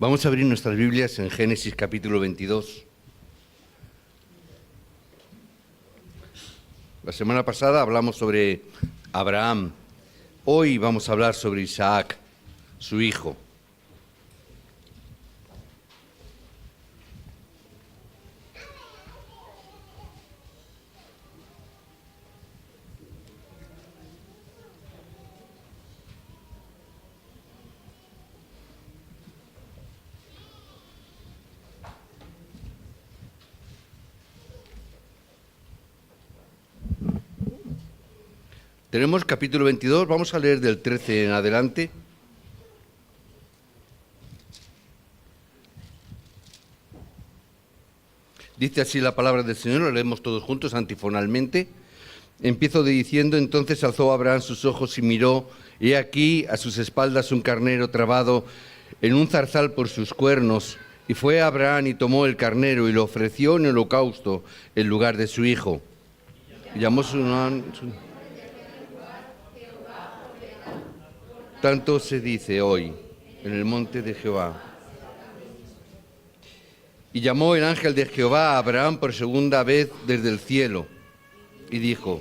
Vamos a abrir nuestras Biblias en Génesis capítulo 22. La semana pasada hablamos sobre Abraham. Hoy vamos a hablar sobre Isaac, su hijo. Tenemos capítulo 22, vamos a leer del 13 en adelante. Dice así la palabra del Señor, lo leemos todos juntos antifonalmente. Empiezo diciendo: entonces alzó Abraham sus ojos y miró, y he aquí a sus espaldas un carnero trabado en un zarzal por sus cuernos. Y fue Abraham y tomó el carnero y lo ofreció en holocausto en lugar de su hijo. Y llamó su nombre. Tanto se dice hoy en el monte de Jehová. Y llamó el ángel de Jehová a Abraham por segunda vez desde el cielo y dijo: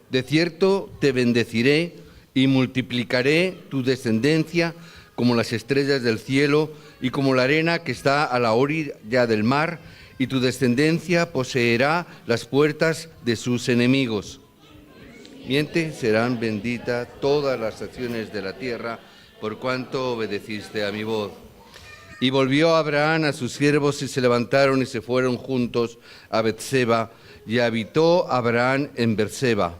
de cierto te bendeciré y multiplicaré tu descendencia como las estrellas del cielo y como la arena que está a la orilla del mar, y tu descendencia poseerá las puertas de sus enemigos. Miente, serán benditas todas las acciones de la tierra, por cuanto obedeciste a mi voz. Y volvió Abraham a sus siervos y se levantaron y se fueron juntos a Betseba, y habitó Abraham en Berseba.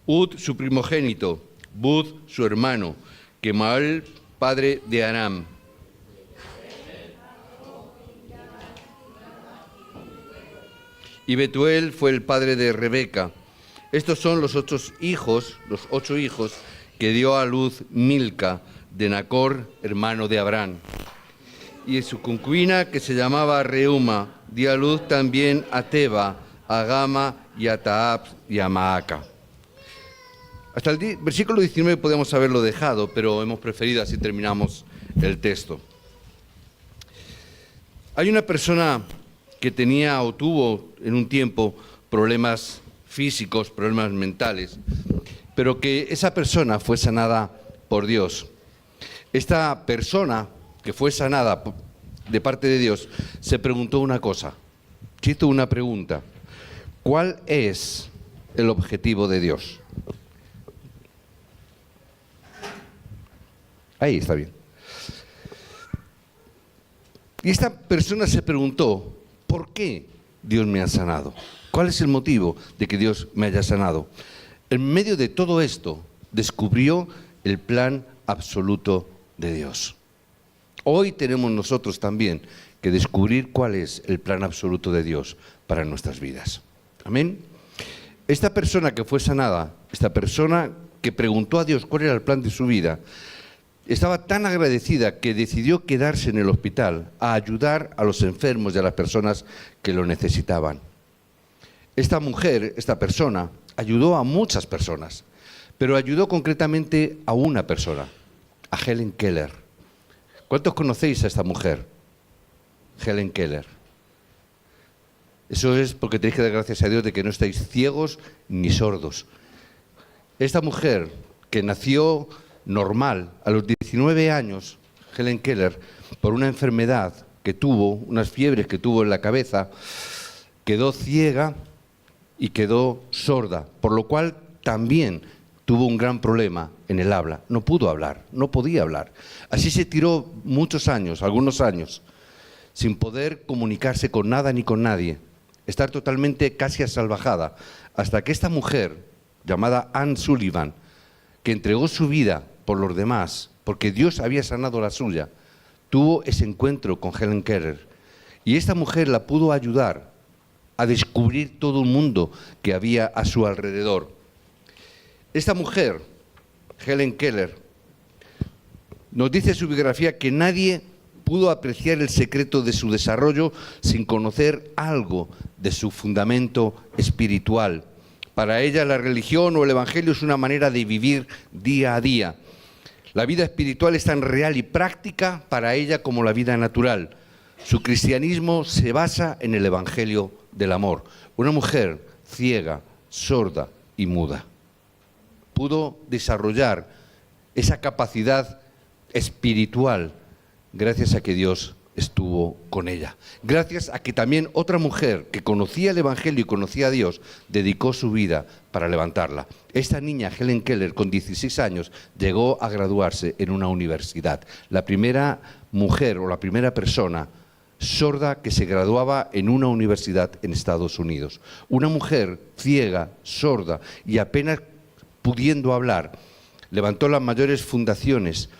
Ud su primogénito, Bud su hermano, Kemuel padre de Aram. Y Betuel fue el padre de Rebeca. Estos son los ocho hijos que dio a luz Milca de Nacor, hermano de Abraham. Y su concubina, que se llamaba Reuma, dio a luz también a Teba, a Gama y a Taab y a Maaca. Hasta el versículo 19 podemos haberlo dejado, pero hemos preferido, así terminamos el texto. Hay una persona que tenía o tuvo en un tiempo problemas físicos, problemas mentales, pero que esa persona fue sanada por Dios. Esta persona que fue sanada de parte de Dios se preguntó una cosa, hizo una pregunta: ¿cuál es el objetivo de Dios? Ahí está bien. Y esta persona se preguntó: ¿por qué Dios me ha sanado? ¿Cuál es el motivo de que Dios me haya sanado? En medio de todo esto, descubrió el plan absoluto de Dios. Hoy tenemos nosotros también que descubrir cuál es el plan absoluto de Dios para nuestras vidas. Amén. Esta persona que fue sanada, esta persona que preguntó a Dios cuál era el plan de su vida, estaba tan agradecida que decidió quedarse en el hospital a ayudar a los enfermos y a las personas que lo necesitaban. Esta mujer, esta persona, ayudó a muchas personas, pero ayudó concretamente a una persona, a Helen Keller. ¿Cuántos conocéis a esta mujer? Helen Keller. Eso es porque tenéis que dar gracias a Dios de que no estáis ciegos ni sordos. Esta mujer, que nació normal, a los 19 años, Helen Keller, por una enfermedad que tuvo, unas fiebres que tuvo en la cabeza, quedó ciega y quedó sorda, por lo cual también tuvo un gran problema en el habla. No pudo hablar, no podía hablar. Así se tiró muchos años, algunos años, sin poder comunicarse con nada ni con nadie, estar totalmente casi asalvajada, hasta que esta mujer, llamada Anne Sullivan, que entregó su vida por los demás, porque Dios había sanado la suya, tuvo ese encuentro con Helen Keller. Y esta mujer la pudo ayudar a descubrir todo un mundo que había a su alrededor. Esta mujer, Helen Keller, nos dice en su biografía que nadie pudo apreciar el secreto de su desarrollo sin conocer algo de su fundamento espiritual. Para ella la religión o el evangelio es una manera de vivir día a día. La vida espiritual es tan real y práctica para ella como la vida natural. Su cristianismo se basa en el evangelio del amor. Una mujer ciega, sorda y muda pudo desarrollar esa capacidad espiritual gracias a que Dios estuvo con ella. Gracias a que también otra mujer que conocía el evangelio y conocía a Dios dedicó su vida para levantarla. Esta niña, Helen Keller, con 16 años, llegó a graduarse en una universidad. La primera mujer o la primera persona sorda que se graduaba en una universidad en Estados Unidos. Una mujer ciega, sorda y apenas pudiendo hablar, levantó las mayores fundaciones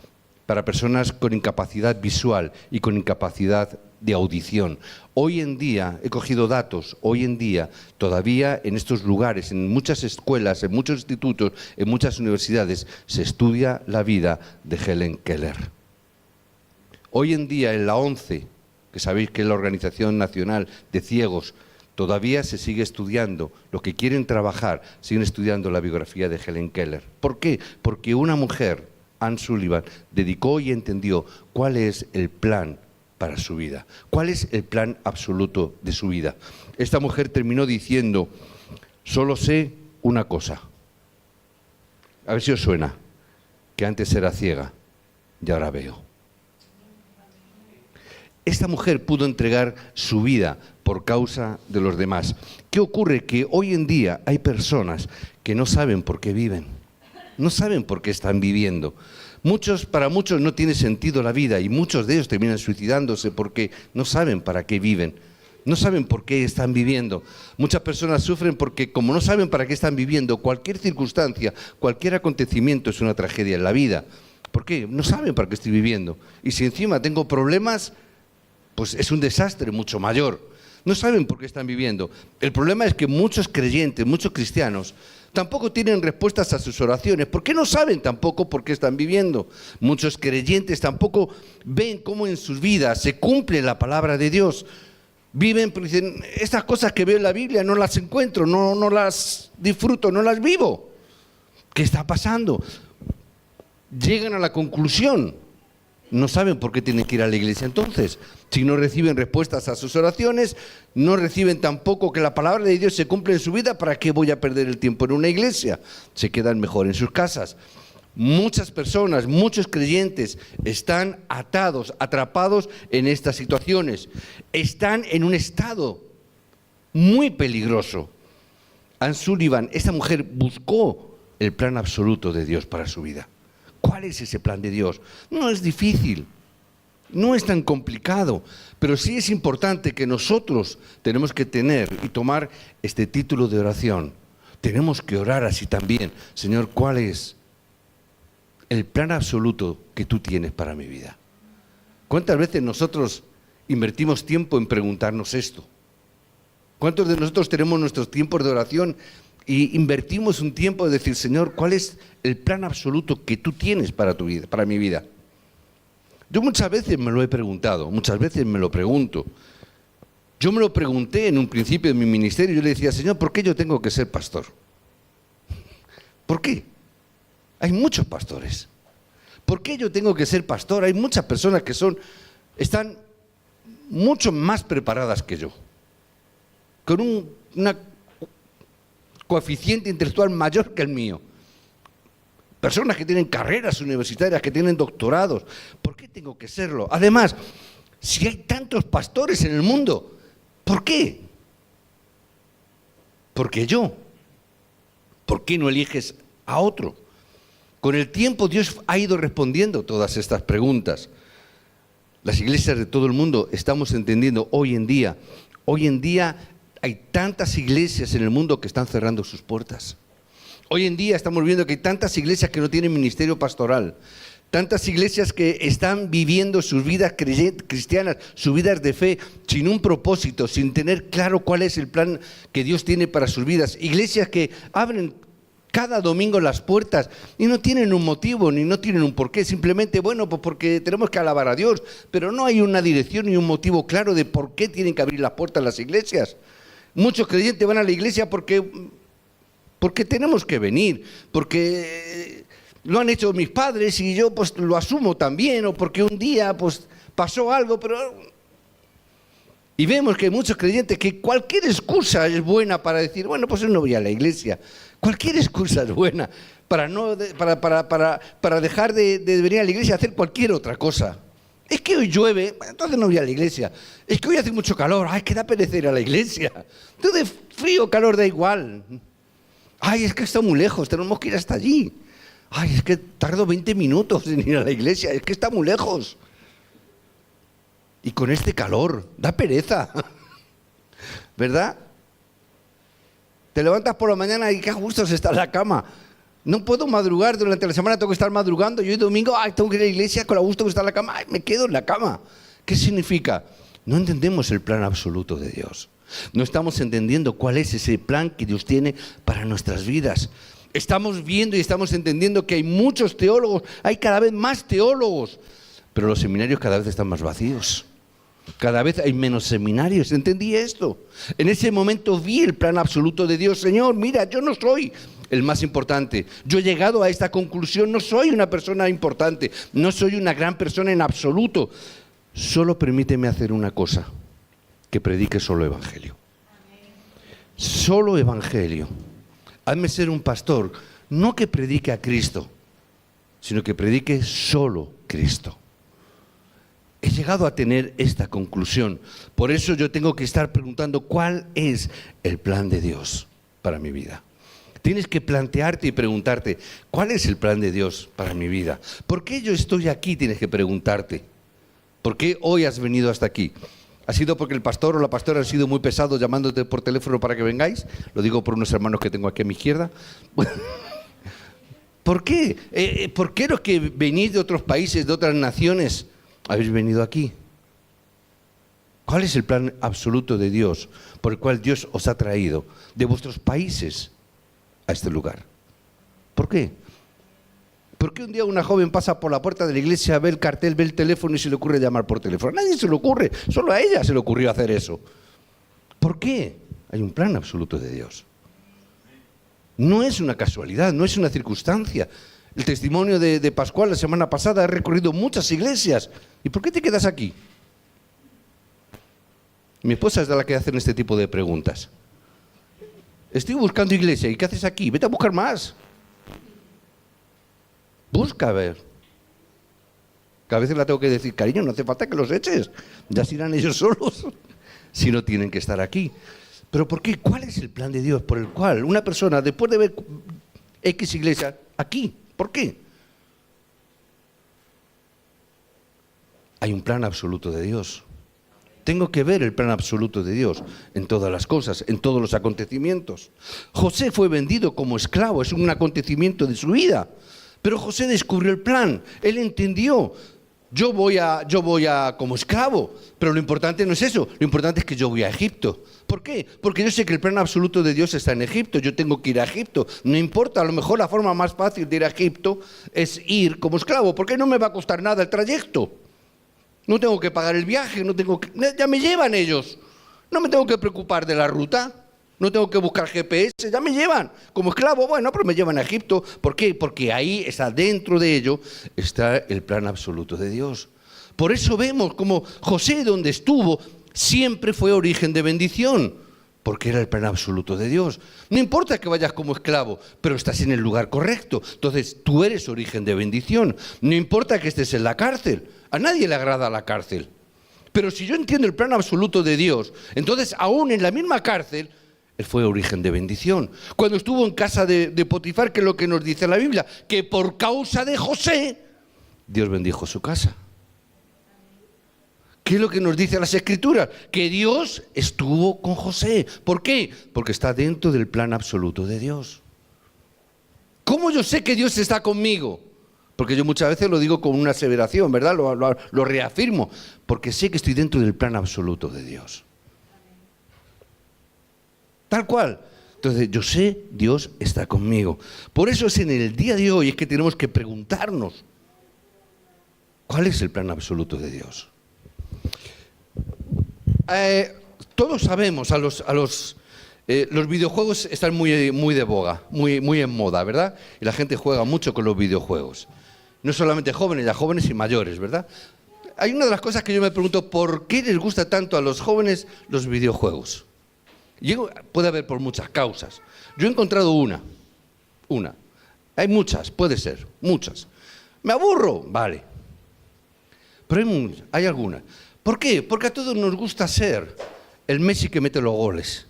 para personas con incapacidad visual y con incapacidad de audición. Hoy en día, he cogido datos, hoy en día todavía en estos lugares, en muchas escuelas, en muchos institutos, en muchas universidades, se estudia la vida de Helen Keller. Hoy en día en la ONCE, que sabéis que es la Organización Nacional de Ciegos, todavía se sigue estudiando, los que quieren trabajar siguen estudiando la biografía de Helen Keller. ¿Por qué? Porque una mujer, Anne Sullivan, dedicó y entendió cuál es el plan para su vida, cuál es el plan absoluto de su vida. Esta mujer terminó diciendo, solo sé una cosa, a ver si os suena, que antes era ciega y ahora veo. Esta mujer pudo entregar su vida por causa de los demás. ¿Qué ocurre? Que hoy en día hay personas que no saben por qué viven, no saben por qué están viviendo. Para muchos no tiene sentido la vida y muchos de ellos terminan suicidándose porque no saben para qué viven, no saben por qué están viviendo. Muchas personas sufren porque como no saben para qué están viviendo, cualquier circunstancia, cualquier acontecimiento es una tragedia en la vida. ¿Por qué? No saben para qué estoy viviendo. Y si encima tengo problemas, pues es un desastre mucho mayor. No saben por qué están viviendo. El problema es que muchos creyentes, muchos cristianos, tampoco tienen respuestas a sus oraciones, porque no saben tampoco por qué están viviendo. Muchos creyentes tampoco ven cómo en sus vidas se cumple la palabra de Dios. Viven, pero dicen, estas cosas que veo en la Biblia no las encuentro, no las disfruto, no las vivo. ¿Qué está pasando? Llegan a la conclusión. No saben por qué tienen que ir a la iglesia entonces. Si no reciben respuestas a sus oraciones, no reciben tampoco que la palabra de Dios se cumpla en su vida, ¿para qué voy a perder el tiempo en una iglesia? Se quedan mejor en sus casas. Muchas personas, muchos creyentes están atados, atrapados en estas situaciones. Están en un estado muy peligroso. Anne Sullivan, esta mujer buscó el plan absoluto de Dios para su vida. ¿Cuál es ese plan de Dios? No es difícil, no es tan complicado, pero sí es importante que nosotros tenemos que tener y tomar este título de oración. Tenemos que orar así también. Señor, ¿cuál es el plan absoluto que tú tienes para mi vida? ¿Cuántas veces nosotros invertimos tiempo en preguntarnos esto? ¿Cuántos de nosotros tenemos nuestros tiempos de oración y invertimos un tiempo de decir, Señor, ¿cuál es el plan absoluto que tú tienes para tu vida, para mi vida? Yo muchas veces me lo he preguntado, muchas veces me lo pregunto. Yo me lo pregunté en un principio de mi ministerio, yo le decía, Señor, ¿por qué yo tengo que ser pastor? ¿Por qué? Hay muchos pastores. ¿Por qué yo tengo que ser pastor? Hay muchas personas que están mucho más preparadas que yo, con una coeficiente intelectual mayor que el mío. Personas que tienen carreras universitarias, que tienen doctorados. ¿Por qué tengo que serlo? Además, si hay tantos pastores en el mundo, ¿por qué? Porque yo. ¿Por qué no eliges a otro? Con el tiempo Dios ha ido respondiendo todas estas preguntas. Las iglesias de todo el mundo estamos entendiendo hoy en día hay tantas iglesias en el mundo que están cerrando sus puertas. Hoy en día estamos viendo que hay tantas iglesias que no tienen ministerio pastoral, tantas iglesias que están viviendo sus vidas cristianas, sus vidas de fe, sin un propósito, sin tener claro cuál es el plan que Dios tiene para sus vidas. Iglesias que abren cada domingo las puertas y no tienen un motivo ni no tienen un porqué, simplemente, bueno, pues porque tenemos que alabar a Dios, pero no hay una dirección ni un motivo claro de por qué tienen que abrir las puertas las iglesias. Muchos creyentes van a la iglesia porque tenemos que venir, porque lo han hecho mis padres y yo pues lo asumo también, o porque un día pues pasó algo, pero... Y vemos que hay muchos creyentes que cualquier excusa es buena para decir, bueno, pues yo no voy a la iglesia. Cualquier excusa es buena para dejar de venir a la iglesia y hacer cualquier otra cosa. Es que hoy llueve, entonces no voy a la iglesia. Es que hoy hace mucho calor, ay, que da pereza ir a la iglesia. Entonces frío o calor da igual. Ay, es que está muy lejos, tenemos que ir hasta allí. Ay, es que tardo 20 minutos en ir a la iglesia, es que está muy lejos. Y con este calor, da pereza, ¿verdad? Te levantas por la mañana y qué a gusto se está en la cama. No puedo madrugar, durante la semana tengo que estar madrugando. Y hoy domingo, ay, tengo que ir a la iglesia con a gusto que está en la cama. Ay, me quedo en la cama. ¿Qué significa? No entendemos el plan absoluto de Dios. No estamos entendiendo cuál es ese plan que Dios tiene para nuestras vidas. Estamos viendo y estamos entendiendo que hay muchos teólogos, hay cada vez más teólogos, pero los seminarios cada vez están más vacíos. Cada vez hay menos seminarios. Entendí esto. En ese momento vi el plan absoluto de Dios. Señor, mira, yo no soy el más importante. Yo he llegado a esta conclusión. No soy una persona importante. No soy una gran persona en absoluto. Solo permíteme hacer una cosa. Que predique solo evangelio. Solo evangelio. Hazme ser un pastor. No que predique a Cristo, sino que predique solo Cristo. He llegado a tener esta conclusión. Por eso yo tengo que estar preguntando cuál es el plan de Dios para mi vida. Tienes que plantearte y preguntarte, ¿cuál es el plan de Dios para mi vida? ¿Por qué yo estoy aquí? Tienes que preguntarte. ¿Por qué hoy has venido hasta aquí? ¿Ha sido porque el pastor o la pastora han sido muy pesados llamándote por teléfono para que vengáis? Lo digo por unos hermanos que tengo aquí a mi izquierda. ¿Por qué? ¿Por qué los que venís de otros países, de otras naciones, habéis venido aquí? ¿Cuál es el plan absoluto de Dios por el cual Dios os ha traído de vuestros países a este lugar? ¿Por qué? ¿Por qué un día una joven pasa por la puerta de la iglesia, ve el cartel, ve el teléfono y se le ocurre llamar por teléfono? A nadie se le ocurre, solo a ella se le ocurrió hacer eso. ¿Por qué? Hay un plan absoluto de Dios. No es una casualidad, no es una circunstancia. El testimonio de Pascual la semana pasada ha recorrido muchas iglesias. ¿Y por qué te quedas aquí? Mi esposa es de la que hacen este tipo de preguntas. Estoy buscando iglesia. ¿Y qué haces aquí? Vete a buscar más. Busca a ver. Que a veces la tengo que decir, cariño, no hace falta que los eches. Ya se irán ellos solos. Si no tienen que estar aquí. ¿Pero por qué? ¿Cuál es el plan de Dios por el cual una persona, después de ver X iglesia, aquí? ¿Por qué? Hay un plan absoluto de Dios. Tengo que ver el plan absoluto de Dios en todas las cosas, en todos los acontecimientos. José fue vendido como esclavo, es un acontecimiento de su vida. Pero José descubrió el plan, él entendió. Yo voy a como esclavo, pero lo importante no es eso, lo importante es que yo voy a Egipto. ¿Por qué? Porque yo sé que el plan absoluto de Dios está en Egipto, yo tengo que ir a Egipto. No importa, a lo mejor la forma más fácil de ir a Egipto es ir como esclavo, porque no me va a costar nada el trayecto. No tengo que pagar el viaje, ya me llevan ellos. No me tengo que preocupar de la ruta. No tengo que buscar GPS, ya me llevan como esclavo, bueno, pero me llevan a Egipto. ¿Por qué? Porque ahí está, dentro de ello, está el plan absoluto de Dios. Por eso vemos como José, donde estuvo, siempre fue origen de bendición, porque era el plan absoluto de Dios. No importa que vayas como esclavo, pero estás en el lugar correcto, entonces tú eres origen de bendición. No importa que estés en la cárcel, a nadie le agrada la cárcel. Pero si yo entiendo el plan absoluto de Dios, entonces aún en la misma cárcel, él fue origen de bendición. Cuando estuvo en casa de Potifar, que es lo que nos dice la Biblia, que por causa de José, Dios bendijo su casa. ¿Qué es lo que nos dice las Escrituras? Que Dios estuvo con José. ¿Por qué? Porque está dentro del plan absoluto de Dios. ¿Cómo yo sé que Dios está conmigo? Porque yo muchas veces lo digo con una aseveración, ¿verdad? Lo reafirmo. Porque sé que estoy dentro del plan absoluto de Dios. Tal cual. Entonces, yo sé, Dios está conmigo. Por eso es en el día de hoy es que tenemos que preguntarnos, ¿cuál es el plan absoluto de Dios? Todos sabemos, los videojuegos están muy de boga, muy en moda, ¿verdad? Y la gente juega mucho con los videojuegos. No solamente jóvenes, ya jóvenes y mayores, ¿verdad? Hay una de las cosas que yo me pregunto, ¿por qué les gusta tanto a los jóvenes los videojuegos? Puede haber por muchas causas. Yo he encontrado una. Hay muchas, puede ser, muchas. ¿Me aburro? Vale. Pero hay algunas. ¿Por qué? Porque a todos nos gusta ser el Messi que mete los goles.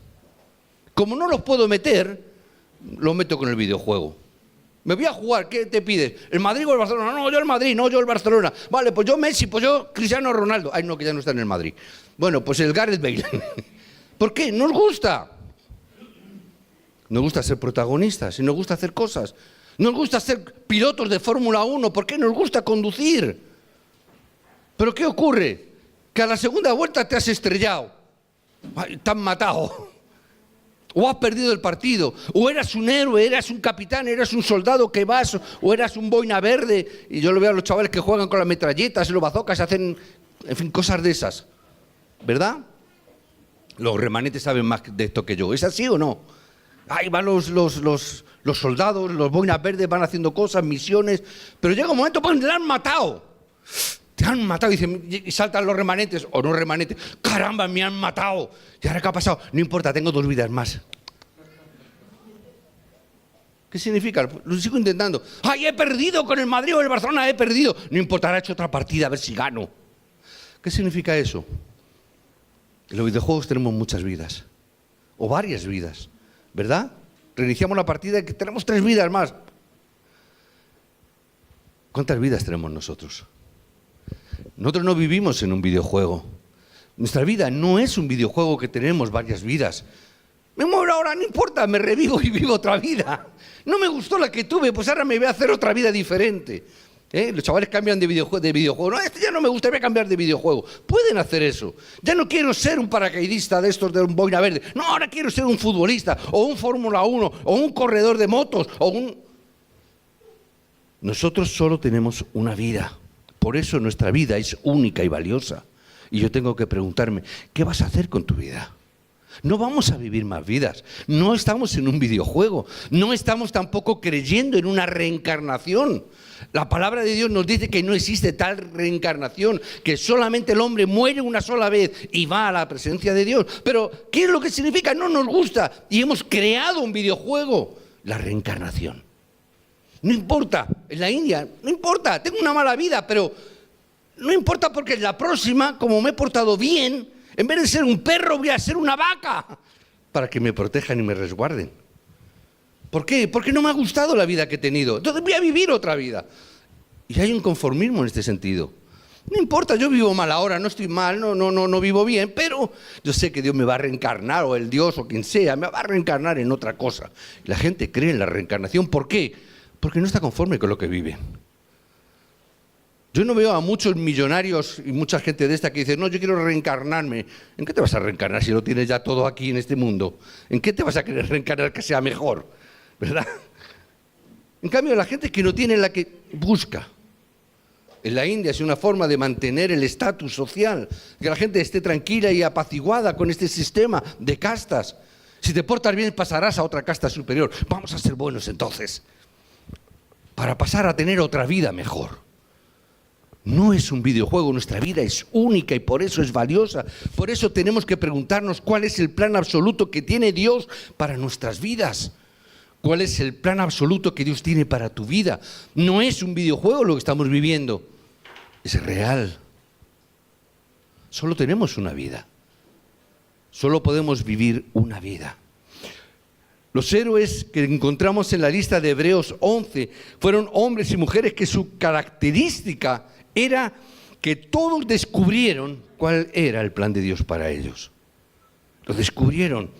Como no los puedo meter, los meto con el videojuego. Me voy a jugar, ¿qué te pides? ¿El Madrid o el Barcelona? No, yo el Madrid, no, yo el Barcelona. Vale, pues yo Messi, pues yo Cristiano Ronaldo. Ay, no, que ya no está en el Madrid. Bueno, pues el Gareth Bale. ¿Por qué? Nos gusta. Nos gusta ser protagonistas y nos gusta hacer cosas. Nos gusta ser pilotos de Fórmula 1. ¿Por qué? Nos gusta conducir. ¿Pero qué ocurre? Que a la segunda vuelta te has estrellado. Te han matado. O has perdido el partido. O eras un héroe, eras un capitán, eras un soldado que vas, o eras un boina verde. Y yo lo veo a los chavales que juegan con las metralletas y los bazocas, hacen, en fin, cosas de esas. ¿Verdad? Los remanentes saben más de esto que yo. ¿Es así o no? Ahí van los soldados, los boinas verdes van haciendo cosas, misiones. Pero llega un momento, pues te han matado. Te han matado, y saltan los remanentes, o no remanentes. ¡Caramba, me han matado! ¿Y ahora qué ha pasado? No importa, tengo 2 vidas más. ¿Qué significa? Lo sigo intentando. ¡Ay, he perdido con el Madrid o el Barcelona! ¡He perdido! No importa, ahora he hecho otra partida, a ver si gano. ¿Qué significa eso? En los videojuegos tenemos muchas vidas, o varias vidas, ¿verdad? Reiniciamos la partida y tenemos 3 vidas más. ¿Cuántas vidas tenemos nosotros? Nosotros no vivimos en un videojuego. Nuestra vida no es un videojuego que tenemos varias vidas. Me muero ahora, no importa, me revivo y vivo otra vida. No me gustó la que tuve, pues ahora me voy a hacer otra vida diferente. Los chavales cambian de videojuego. No, este ya no me gusta, voy a cambiar de videojuego. Pueden hacer eso. Ya no quiero ser un paracaidista de estos de un boina verde. No, ahora quiero ser un futbolista, o un Fórmula 1, o un corredor de motos, Nosotros solo tenemos una vida. Por eso nuestra vida es única y valiosa. Y yo tengo que preguntarme, ¿qué vas a hacer con tu vida? No vamos a vivir más vidas. No estamos en un videojuego. No estamos tampoco creyendo en una reencarnación. La palabra de Dios nos dice que no existe tal reencarnación, que solamente el hombre muere una sola vez y va a la presencia de Dios. Pero, ¿qué es lo que significa? No nos gusta. Y hemos creado un videojuego, la reencarnación. No importa, en la India, no importa, tengo una mala vida, pero no importa porque en la próxima, como me he portado bien, en vez de ser un perro voy a ser una vaca, para que me protejan y me resguarden. ¿Por qué? Porque no me ha gustado la vida que he tenido, entonces voy a vivir otra vida. Y hay un conformismo en este sentido. No importa, yo vivo mal ahora, no estoy mal, no vivo bien, pero yo sé que Dios me va a reencarnar, o el Dios o quien sea, me va a reencarnar en otra cosa. La gente cree en la reencarnación, ¿por qué? Porque no está conforme con lo que vive. Yo no veo a muchos millonarios y mucha gente de esta que dice, no, yo quiero reencarnarme. ¿En qué te vas a reencarnar si lo tienes ya todo aquí en este mundo? ¿En qué te vas a querer reencarnar que sea mejor? ¿Verdad? En cambio, la gente que no tiene la que busca. En la India es una forma de mantener el estatus social, que la gente esté tranquila y apaciguada con este sistema de castas. Si te portas bien, pasarás a otra casta superior. Vamos a ser buenos entonces, para pasar a tener otra vida mejor. No es un videojuego, nuestra vida es única y por eso es valiosa. Por eso tenemos que preguntarnos cuál es el plan absoluto que tiene Dios para nuestras vidas. ¿Cuál es el plan absoluto que Dios tiene para tu vida? No es un videojuego lo que estamos viviendo, es real. Solo tenemos una vida. Solo podemos vivir una vida. Los héroes que encontramos en la lista de Hebreos 11 fueron hombres y mujeres que su característica era que todos descubrieron cuál era el plan de Dios para ellos. Lo descubrieron.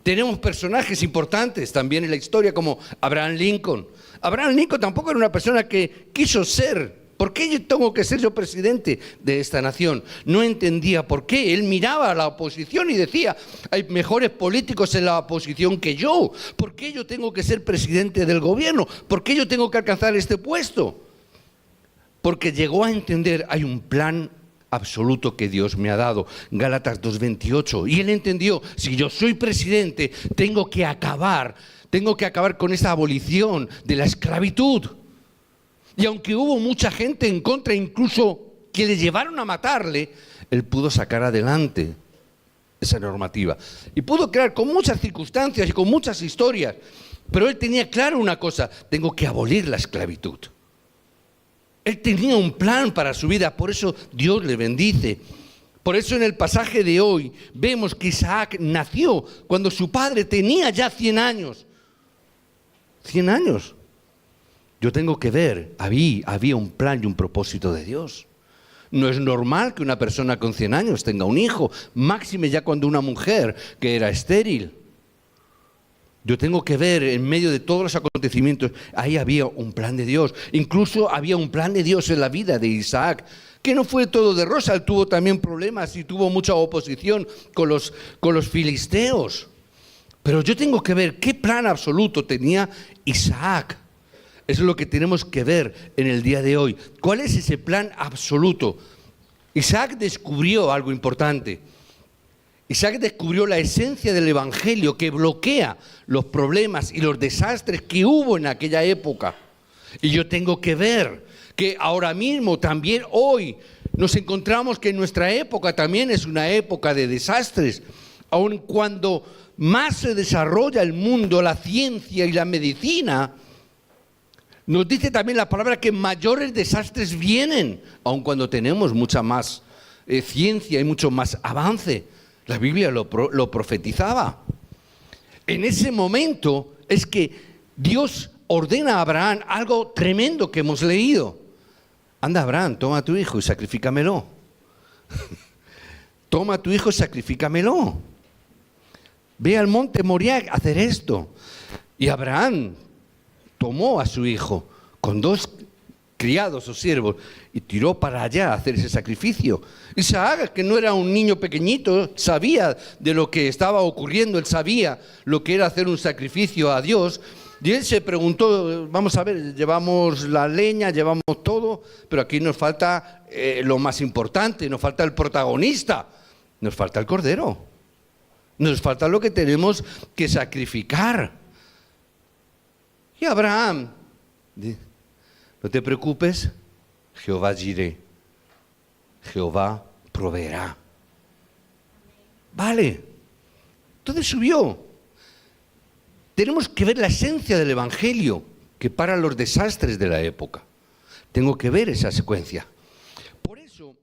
Tenemos personajes importantes también en la historia como Abraham Lincoln. Abraham Lincoln tampoco era una persona que quiso ser ¿Por qué yo tengo que ser yo presidente de esta nación? No entendía por qué. Él miraba a la oposición y decía, hay mejores políticos en la oposición que yo. ¿Por qué yo tengo que ser presidente del gobierno? ¿Por qué yo tengo que alcanzar este puesto? Porque llegó a entender, hay un plan absoluto que Dios me ha dado. Gálatas 2:28. Y él entendió, si yo soy presidente, tengo que acabar con esta abolición de la esclavitud. Y aunque hubo mucha gente en contra, incluso que le llevaron a matarle, él pudo sacar adelante esa normativa. Y pudo crear con muchas circunstancias y con muchas historias. Pero él tenía claro una cosa, tengo que abolir la esclavitud. Él tenía un plan para su vida, por eso Dios le bendice. Por eso en el pasaje de hoy vemos que Isaac nació cuando su padre tenía ya 100 años. 100 años. Yo tengo que ver, había un plan y un propósito de Dios. No es normal que una persona con 100 años tenga un hijo, máxime ya cuando una mujer que era estéril. Yo tengo que ver en medio de todos los acontecimientos, ahí había un plan de Dios. Incluso había un plan de Dios en la vida de Isaac, que no fue todo de rosa, él tuvo también problemas y tuvo mucha oposición con los filisteos. Pero yo tengo que ver qué plan absoluto tenía Isaac. Eso es lo que tenemos que ver en el día de hoy. ¿Cuál es ese plan absoluto? Isaac descubrió algo importante. Isaac descubrió la esencia del Evangelio que bloquea los problemas y los desastres que hubo en aquella época. Y yo tengo que ver que ahora mismo, también hoy, nos encontramos que nuestra época también es una época de desastres. Aun cuando más se desarrolla el mundo, la ciencia y la medicina, nos dice también la palabra que mayores desastres vienen, aun cuando tenemos mucha más ciencia y mucho más avance. La Biblia lo profetizaba. En ese momento es que Dios ordena a Abraham algo tremendo que hemos leído. Anda, Abraham, toma a tu hijo y sacrifícamelo. Toma a tu hijo y sacrifícamelo. Ve al monte Moriah a hacer esto. Y Abraham tomó a su hijo con 2 criados o siervos y tiró para allá a hacer ese sacrificio. Isaac, que no era un niño pequeñito, sabía de lo que estaba ocurriendo, él sabía lo que era hacer un sacrificio a Dios. Y él se preguntó, vamos a ver, llevamos la leña, llevamos todo, pero aquí nos falta lo más importante, nos falta el protagonista, nos falta el cordero, nos falta lo que tenemos que sacrificar. Y Abraham, no te preocupes, Jehová Jireh, Jehová proveerá. Vale, entonces subió. Tenemos que ver la esencia del Evangelio que para los desastres de la época. Tengo que ver esa secuencia. Por eso,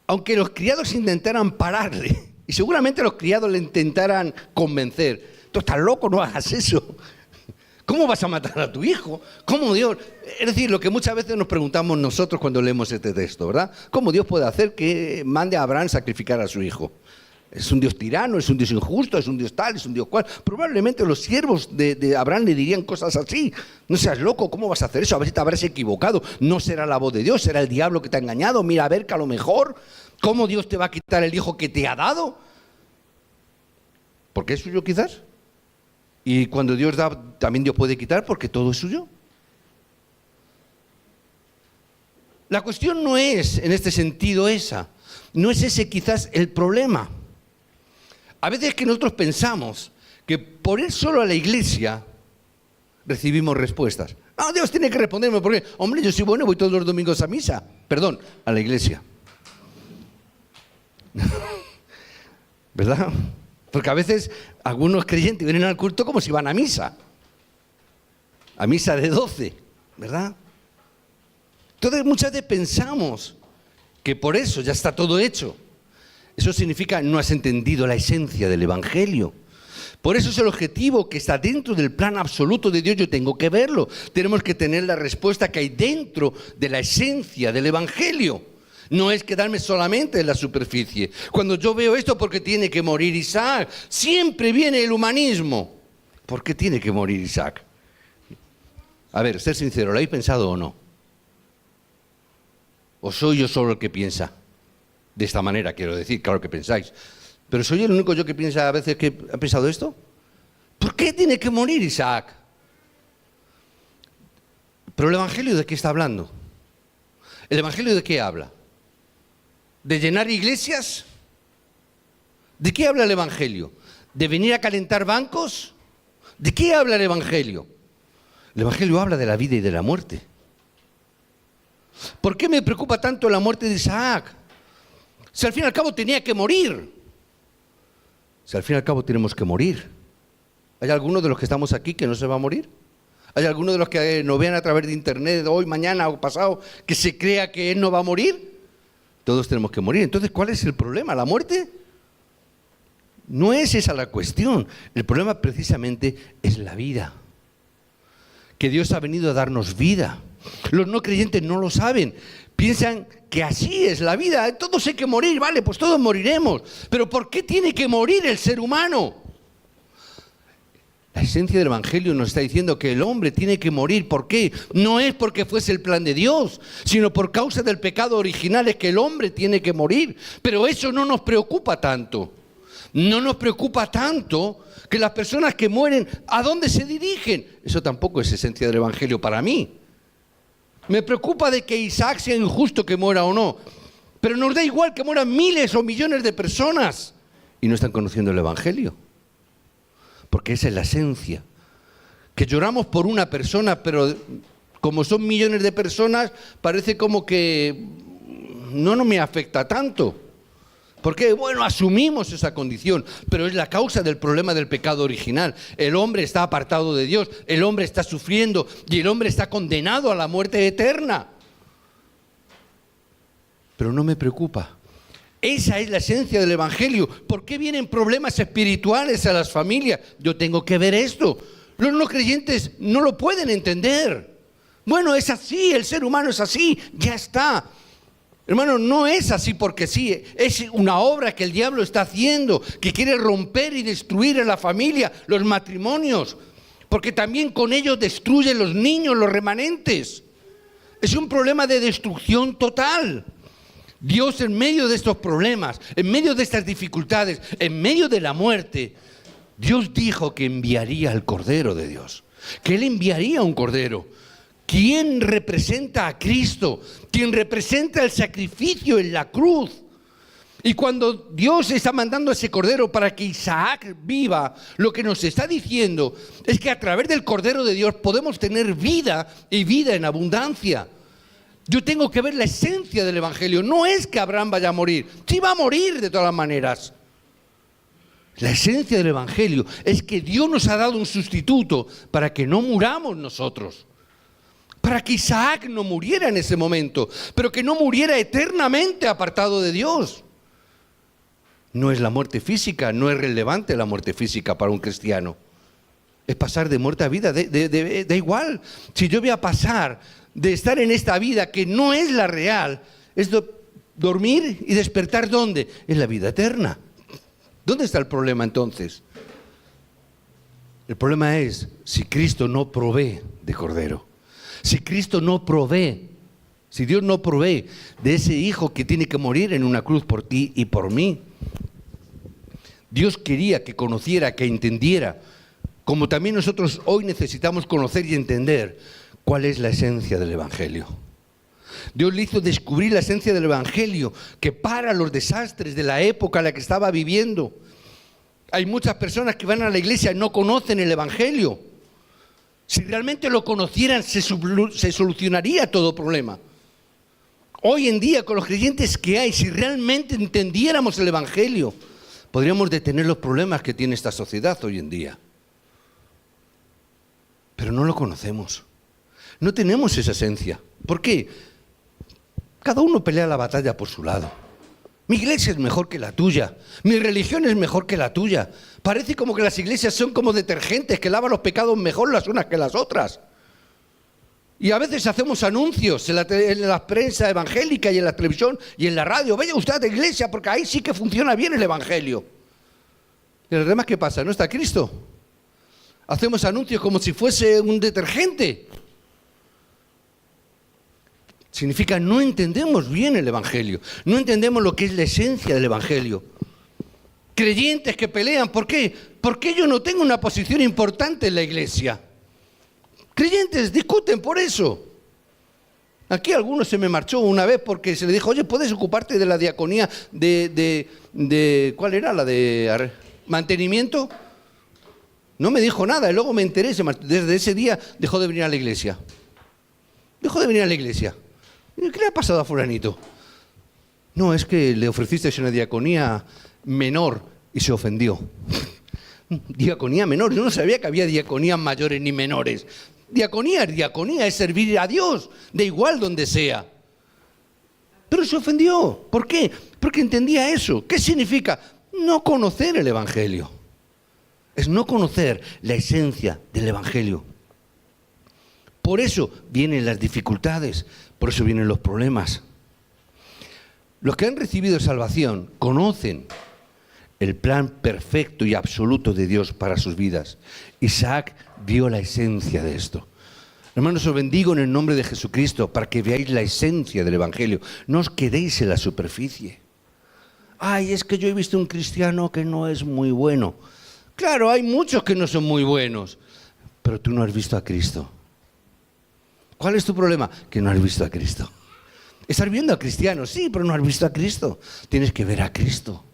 aunque los criados intentaran pararle, y seguramente los criados le intentaran convencer, tú estás loco, no hagas eso. ¿Cómo vas a matar a tu hijo? ¿Cómo Dios? Es decir, lo que muchas veces nos preguntamos nosotros cuando leemos este texto, ¿verdad? ¿Cómo Dios puede hacer que mande a Abraham sacrificar a su hijo? ¿Es un Dios tirano? ¿Es un Dios injusto? ¿Es un Dios tal? ¿Es un Dios cual? Probablemente los siervos de Abraham le dirían cosas así. No seas loco, ¿cómo vas a hacer eso? A ver si te habrás equivocado. No será la voz de Dios, será el diablo que te ha engañado. Mira a ver que a lo mejor, ¿cómo Dios te va a quitar el hijo que te ha dado? ¿Porque es suyo quizás? Y cuando Dios da, también Dios puede quitar porque todo es suyo. La cuestión no es, en este sentido, esa. No es ese quizás el problema. A veces que nosotros pensamos que por ir solo a la iglesia recibimos respuestas. No, Dios tiene que responderme porque, hombre, yo soy bueno, voy todos los domingos a misa. Perdón, a la iglesia. ¿Verdad? Porque a veces algunos creyentes vienen al culto como si van a misa de 12, ¿verdad? Entonces muchas veces pensamos que por eso ya está todo hecho. Eso significa no has entendido la esencia del Evangelio. Por eso es el objetivo que está dentro del plan absoluto de Dios. Yo tengo que verlo. Tenemos que tener la respuesta que hay dentro de la esencia del Evangelio. No es quedarme solamente en la superficie. Cuando yo veo esto, ¿por qué tiene que morir Isaac? Siempre viene el humanismo. ¿Por qué tiene que morir Isaac? A ver, ser sincero, ¿lo habéis pensado o no? ¿O soy yo solo el que piensa? De esta manera, quiero decir, claro que pensáis. ¿Pero soy el único yo que piensa a veces que ha pensado esto? ¿Por qué tiene que morir Isaac? Pero el Evangelio, ¿de qué está hablando? ¿El Evangelio de qué habla? ¿De llenar iglesias? ¿De qué habla el Evangelio? ¿De venir a calentar bancos? ¿De qué habla el Evangelio? El Evangelio habla de la vida y de la muerte. ¿Por qué me preocupa tanto la muerte de Isaac? Si al fin y al cabo tenía que morir. Si al fin y al cabo tenemos que morir. ¿Hay alguno de los que estamos aquí que no se va a morir? ¿Hay alguno de los que nos vean a través de internet hoy, mañana o pasado que se crea que él no va a morir? Todos tenemos que morir. Entonces, ¿cuál es el problema? ¿La muerte? No es esa la cuestión. El problema precisamente es la vida. Que Dios ha venido a darnos vida. Los no creyentes no lo saben. Piensan que así es la vida. Todos hay que morir, vale, pues todos moriremos. Pero ¿por qué tiene que morir el ser humano? La esencia del Evangelio nos está diciendo que el hombre tiene que morir. ¿Por qué? No es porque fuese el plan de Dios, sino por causa del pecado original es que el hombre tiene que morir. Pero eso no nos preocupa tanto. No nos preocupa tanto que las personas que mueren, ¿a dónde se dirigen? Eso tampoco es esencia del Evangelio para mí. Me preocupa de que Isaac sea injusto que muera o no. Pero nos da igual que mueran miles o millones de personas y no están conociendo el Evangelio. Porque esa es la esencia. Que lloramos por una persona, pero como son millones de personas, parece como que no me afecta tanto. Porque, bueno, asumimos esa condición, pero es la causa del problema del pecado original. El hombre está apartado de Dios, el hombre está sufriendo y el hombre está condenado a la muerte eterna. Pero no me preocupa. Esa es la esencia del Evangelio. ¿Por qué vienen problemas espirituales a las familias? Yo tengo que ver esto. Los no creyentes no lo pueden entender. Bueno, es así, el ser humano es así, ya está. Hermano, no es así porque sí, es una obra que el diablo está haciendo, que quiere romper y destruir a la familia, los matrimonios, porque también con ellos destruye los niños, los remanentes. Es un problema de destrucción total. Dios en medio de estos problemas, en medio de estas dificultades, en medio de la muerte, Dios dijo que enviaría al Cordero de Dios, que Él enviaría un Cordero. ¿Quién representa a Cristo? ¿Quién representa el sacrificio en la cruz? Y cuando Dios está mandando a ese Cordero para que Isaac viva, lo que nos está diciendo es que a través del Cordero de Dios podemos tener vida y vida en abundancia. Yo tengo que ver la esencia del Evangelio. No es que Abraham vaya a morir. Sí va a morir de todas maneras. La esencia del Evangelio es que Dios nos ha dado un sustituto para que no muramos nosotros. Para que Isaac no muriera en ese momento, pero que no muriera eternamente apartado de Dios. No es la muerte física, no es relevante la muerte física para un cristiano. Es pasar de muerte a vida, da igual. Si yo voy a pasar de estar en esta vida que no es la real, es dormir y despertar, ¿dónde? En la vida eterna. ¿Dónde está el problema entonces? El problema es si Cristo no provee de Cordero. Si Cristo no provee, si Dios no provee de ese hijo que tiene que morir en una cruz por ti y por mí. Dios quería que conociera, que entendiera, como también nosotros hoy necesitamos conocer y entender cuál es la esencia del Evangelio. Dios le hizo descubrir la esencia del Evangelio, que para los desastres de la época en la que estaba viviendo. Hay muchas personas que van a la iglesia y no conocen el Evangelio. Si realmente lo conocieran, se solucionaría todo problema. Hoy en día, con los creyentes que hay, si realmente entendiéramos el Evangelio, podríamos detener los problemas que tiene esta sociedad hoy en día. Pero no lo conocemos. No tenemos esa esencia. ¿Por qué? Cada uno pelea la batalla por su lado. Mi iglesia es mejor que la tuya. Mi religión es mejor que la tuya. Parece como que las iglesias son como detergentes que lavan los pecados mejor las unas que las otras. Y a veces hacemos anuncios en la prensa evangélica y en la televisión y en la radio. Vaya usted a la iglesia porque ahí sí que funciona bien el Evangelio. ¿Y los demás qué pasa? ¿No está Cristo? Hacemos anuncios como si fuese un detergente. Significa no entendemos bien el Evangelio, no entendemos lo que es la esencia del Evangelio. Creyentes que pelean, ¿por qué? Porque yo no tengo una posición importante en la iglesia. Creyentes discuten por eso. Aquí alguno se me marchó una vez porque se le dijo, oye, ¿puedes ocuparte de la diaconía de ¿cuál era? ¿La de mantenimiento? No me dijo nada y luego me enteré, desde ese día dejó de venir a la iglesia. Dejó de venir a la iglesia. ¿Qué le ha pasado a fulanito? No, es que le ofreciste una diaconía menor y se ofendió. Diaconía menor, yo no sabía que había diaconías mayores ni menores. Diaconía es diaconía, es servir a Dios, da igual donde sea. Pero se ofendió. ¿Por qué? Porque entendía eso. ¿Qué significa? No conocer el Evangelio. Es no conocer la esencia del Evangelio. Por eso vienen las dificultades, por eso vienen los problemas. Los que han recibido salvación conocen el plan perfecto y absoluto de Dios para sus vidas. Isaac vio la esencia de esto. Hermanos, os bendigo en el nombre de Jesucristo para que veáis la esencia del Evangelio. No os quedéis en la superficie. Ay, es que yo he visto un cristiano que no es muy bueno. Claro, hay muchos que no son muy buenos, pero tú no has visto a Cristo. ¿Cuál es tu problema? Que no has visto a Cristo. Estás viendo a cristianos, sí, pero no has visto a Cristo. Tienes que ver a Cristo.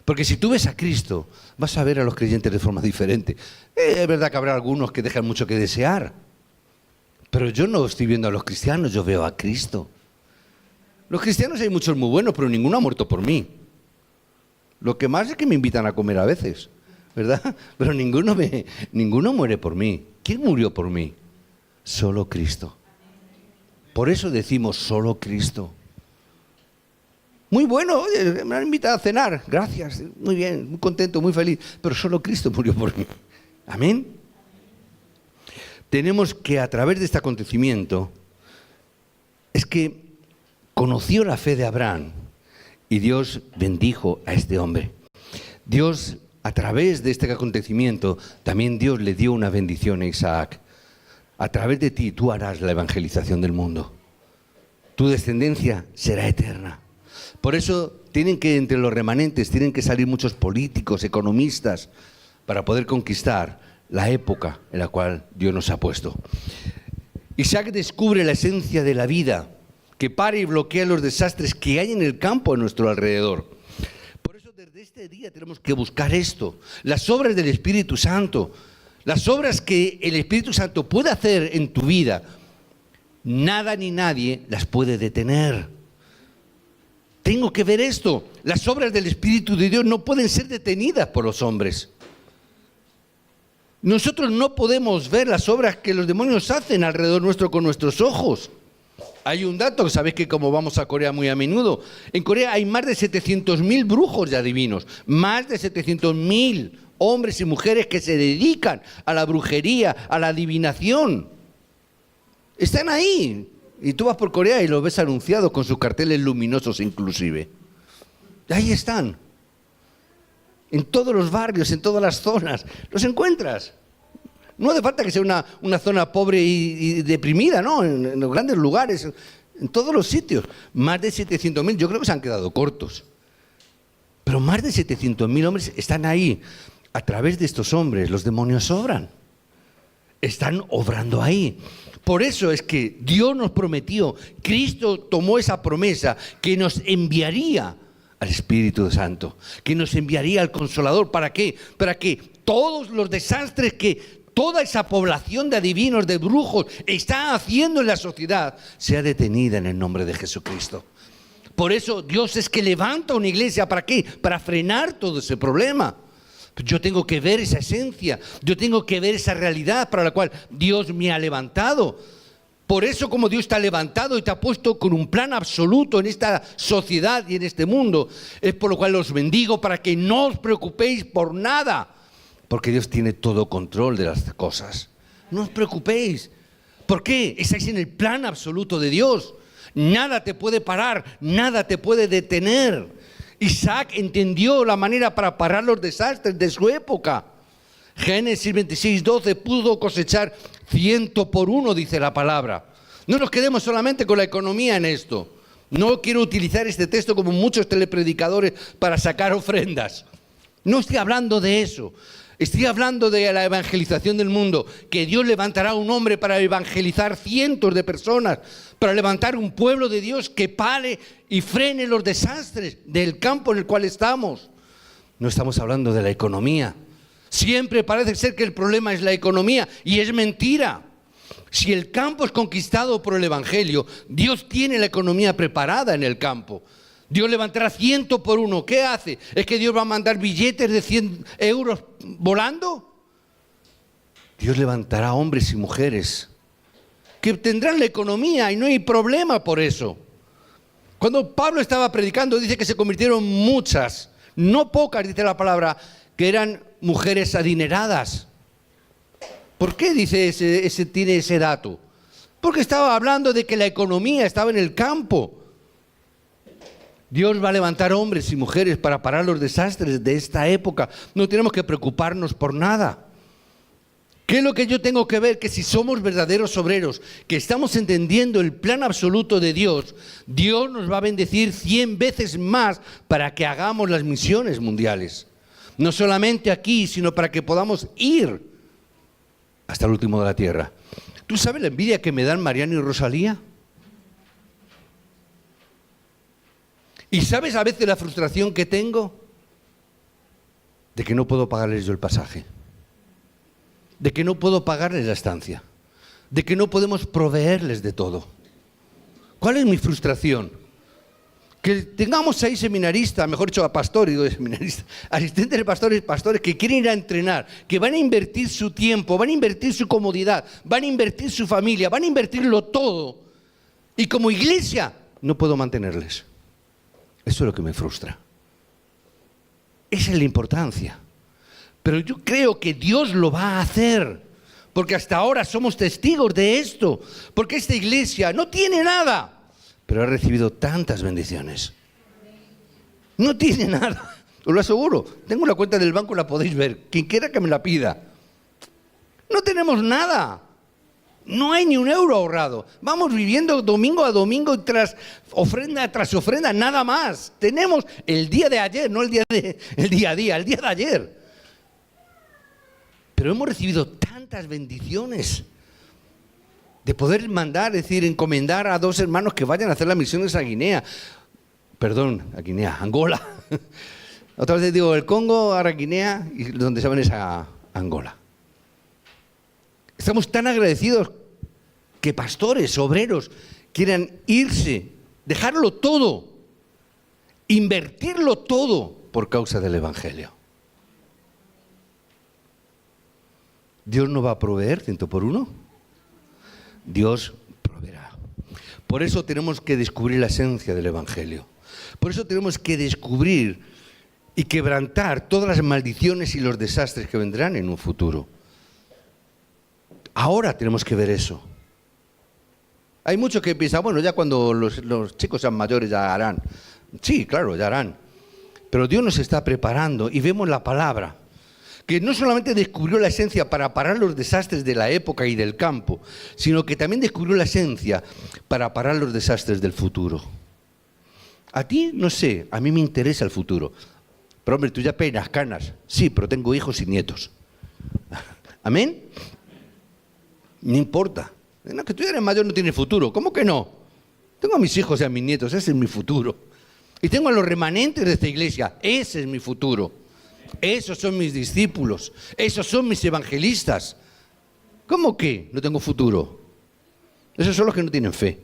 Porque si tú ves a Cristo, vas a ver a los creyentes de forma diferente. Es verdad que habrá algunos que dejan mucho que desear, pero yo no estoy viendo a los cristianos, yo veo a Cristo. Los cristianos hay muchos muy buenos, pero ninguno ha muerto por mí. Lo que más es que me invitan a comer a veces, ¿verdad? Pero ninguno muere por mí. ¿Quién murió por mí? Solo Cristo. Por eso decimos solo Cristo. Muy bueno, oye, me han invitado a cenar, gracias, muy bien, muy contento, muy feliz, pero solo Cristo murió por mí. Amén. Tenemos que a través de este acontecimiento, es que conoció la fe de Abraham y Dios bendijo a este hombre. Dios, a través de este acontecimiento, también Dios le dio una bendición a Isaac. A través de ti tú harás la evangelización del mundo. Tu descendencia será eterna. Por eso entre los remanentes tienen que salir muchos políticos, economistas, para poder conquistar la época en la cual Dios nos ha puesto. Isaac descubre la esencia de la vida, que para y bloquea los desastres que hay en el campo a nuestro alrededor. Por eso desde este día tenemos que buscar esto, las obras del Espíritu Santo, las obras que el Espíritu Santo puede hacer en tu vida. Nada ni nadie las puede detener. Tengo que ver esto. Las obras del Espíritu de Dios no pueden ser detenidas por los hombres. Nosotros no podemos ver las obras que los demonios hacen alrededor nuestro con nuestros ojos. Hay un dato, sabéis que como vamos a Corea muy a menudo, en Corea hay más de 700.000 brujos y adivinos, más de 700.000 hombres y mujeres que se dedican a la brujería, a la adivinación. Están ahí. Y tú vas por Corea y los ves anunciados con sus carteles luminosos inclusive. Ahí están. En todos los barrios, en todas las zonas. Los encuentras. No hace falta que sea una zona pobre y deprimida, ¿no? En los grandes lugares, en todos los sitios. Más de 700.000, yo creo que se han quedado cortos. Pero más de 700.000 hombres están ahí. A través de estos hombres los demonios obran. Están obrando ahí. Por eso es que Dios nos prometió, Cristo tomó esa promesa que nos enviaría al Espíritu Santo, que nos enviaría al Consolador. ¿Para qué? Para que todos los desastres que toda esa población de adivinos, de brujos, está haciendo en la sociedad, sea detenida en el nombre de Jesucristo. Por eso Dios es que levanta una iglesia. ¿Para qué? Para frenar todo ese problema. Yo tengo que ver esa esencia, yo tengo que ver esa realidad para la cual Dios me ha levantado. Por eso, como Dios te ha levantado y te ha puesto con un plan absoluto en esta sociedad y en este mundo, es por lo cual os bendigo para que no os preocupéis por nada, porque Dios tiene todo control de las cosas. No os preocupéis. ¿Por qué? Estáis en el plan absoluto de Dios. Nada te puede parar, nada te puede detener. Isaac entendió la manera para parar los desastres de su época. Génesis 26:12, pudo cosechar 100 por 1, dice la palabra. No nos quedemos solamente con la economía en esto. No quiero utilizar este texto como muchos telepredicadores para sacar ofrendas. No estoy hablando de eso. Estoy hablando de la evangelización del mundo, que Dios levantará un hombre para evangelizar cientos de personas, para levantar un pueblo de Dios que pare y frene los desastres del campo en el cual estamos. No estamos hablando de la economía. Siempre parece ser que el problema es la economía y es mentira. Si el campo es conquistado por el Evangelio, Dios tiene la economía preparada en el campo. Dios levantará 100 por uno. ¿Qué hace? ¿Es que Dios va a mandar billetes de 100 euros volando? Dios levantará hombres y mujeres que tendrán la economía y no hay problema por eso. Cuando Pablo estaba predicando, dice que se convirtieron muchas, no pocas, dice la palabra, que eran mujeres adineradas. ¿Por qué dice tiene ese dato? Porque estaba hablando de que la economía estaba en el campo. Dios va a levantar hombres y mujeres para parar los desastres de esta época. No tenemos que preocuparnos por nada. ¿Qué es lo que yo tengo que ver? Que si somos verdaderos obreros, que estamos entendiendo el plan absoluto de Dios, Dios nos va a bendecir 100 veces más para que hagamos las misiones mundiales. No solamente aquí, sino para que podamos ir hasta el último de la tierra. ¿Tú sabes la envidia que me dan Mariano y Rosalía? ¿Y sabes a veces la frustración que tengo? De que no puedo pagarles yo el pasaje. De que no puedo pagarles la estancia. De que no podemos proveerles de todo. ¿Cuál es mi frustración? Que tengamos ahí seminaristas, mejor dicho, a pastores, digo seminaristas, asistentes de pastores que quieren ir a entrenar, que van a invertir su tiempo, van a invertir su comodidad, van a invertir su familia, van a invertirlo todo. Y como iglesia no puedo mantenerles. Eso es lo que me frustra. Esa es la importancia. Pero yo creo que Dios lo va a hacer, porque hasta ahora somos testigos de esto, porque esta iglesia no tiene nada, pero ha recibido tantas bendiciones. No tiene nada, os lo aseguro. Tengo la cuenta del banco, la podéis ver, quien quiera que me la pida. No tenemos nada. No hay ni un euro ahorrado. Vamos viviendo domingo a domingo tras ofrenda, nada más. Tenemos el día de ayer, no el día a día, el día de ayer. Pero hemos recibido tantas bendiciones de poder mandar, es decir, encomendar a 2 hermanos que vayan a hacer las misiones a Guinea. Perdón, a Guinea, Angola. Otra vez digo el Congo, ahora Guinea, y donde se van es a Angola. Estamos tan agradecidos que pastores, obreros, quieran irse, dejarlo todo, invertirlo todo por causa del Evangelio. Dios no va a proveer 100 por uno. Dios proveerá. Por eso tenemos que descubrir la esencia del Evangelio. Por eso tenemos que descubrir y quebrantar todas las maldiciones y los desastres que vendrán en un futuro. Ahora tenemos que ver eso. Hay muchos que piensan, bueno, ya cuando los chicos sean mayores ya harán. Sí, claro, ya harán. Pero Dios nos está preparando y vemos la palabra, que no solamente descubrió la esencia para parar los desastres de la época y del campo, sino que también descubrió la esencia para parar los desastres del futuro. A ti, no sé, a mí me interesa el futuro. Pero hombre, tú ya peinas canas. Sí, pero tengo hijos y nietos. ¿Amén? No importa. No, que tú ya eres mayor, no tienes futuro. ¿Cómo que no? Tengo a mis hijos y a mis nietos, ese es mi futuro. Y tengo a los remanentes de esta iglesia, ese es mi futuro. Esos son mis discípulos, esos son mis evangelistas. ¿Cómo que no tengo futuro? Esos son los que no tienen fe.